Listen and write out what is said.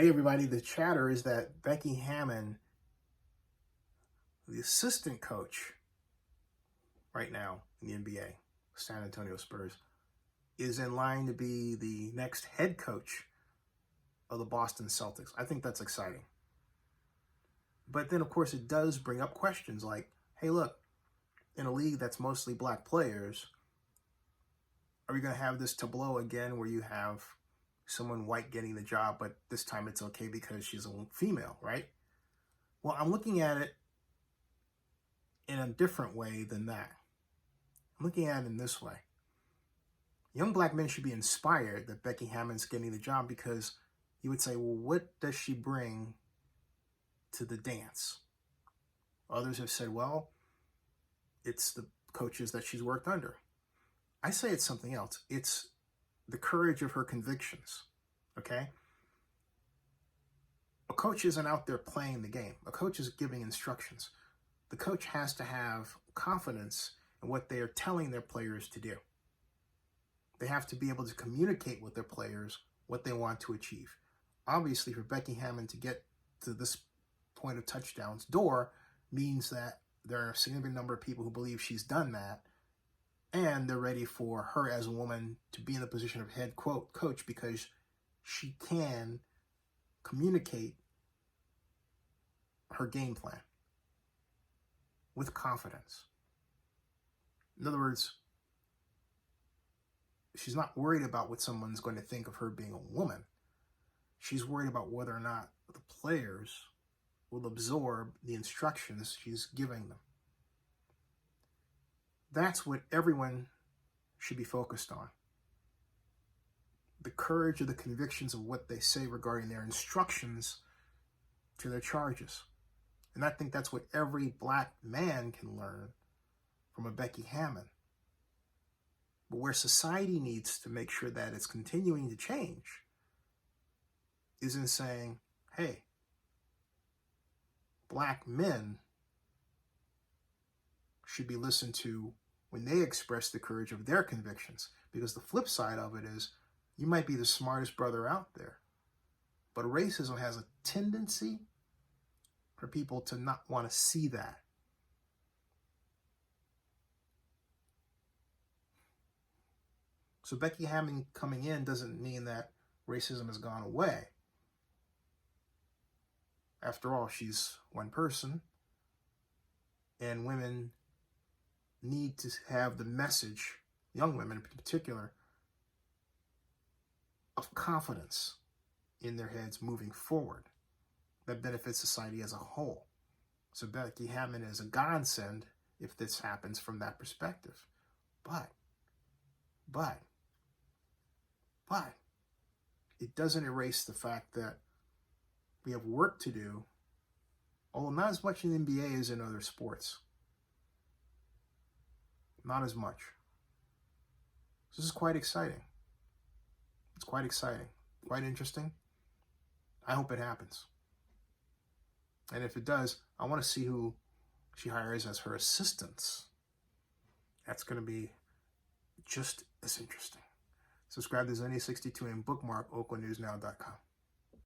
Hey everybody, the chatter is that Becky Hammon, the assistant coach right now in the NBA, San Antonio Spurs, is in line to be the next head coach of the Boston Celtics. I think that's exciting. But then, of course, it does bring up questions like, hey, look, in a league that's mostly black players, are we going to have this tableau again where you have someone white getting the job, but this time it's okay because she's a female, right? Well, I'm looking at it in a different way than that. I'm looking at it in this way. Young black men should be inspired that Becky Hammon's getting the job because you would say, well, what does she bring to the dance? Others have said, well, it's the coaches that she's worked under. I say it's something else. It's the courage of her convictions, okay? A coach isn't out there playing the game. A coach is giving instructions. The coach has to have confidence in what they are telling their players to do. They have to be able to communicate with their players what they want to achieve. Obviously, for Becky Hammon to get to this point of touchdowns door means that there are a significant number of people who believe she's done that, and they're ready for her as a woman to be in the position of head coach because she can communicate her game plan with confidence. In other words, she's not worried about what someone's going to think of her being a woman. She's worried about whether or not the players will absorb the instructions she's giving them. That's what everyone should be focused on. The courage of the convictions of what they say regarding their instructions to their charges. And I think that's what every black man can learn from a Becky Hammon. But where society needs to make sure that it's continuing to change is in saying, hey, black men should be listened to when they express the courage of their convictions. Because the flip side of it is, you might be the smartest brother out there, but racism has a tendency for people to not want to see that. So Becky Hammon coming in doesn't mean that racism has gone away. After all, she's one person, and women need to have the message, young women in particular, of confidence in their heads moving forward that benefits society as a whole. So Becky Hammon is a godsend if this happens from that perspective. But it doesn't erase the fact that we have work to do, although not as much in the NBA as in other sports. Not as much. This is quite exciting. It's quite exciting, quite interesting. I hope it happens. And if it does, I want to see who she hires as her assistants. That's going to be just as interesting. Subscribe to Zone 62 and bookmark oaklandnewsnow.com.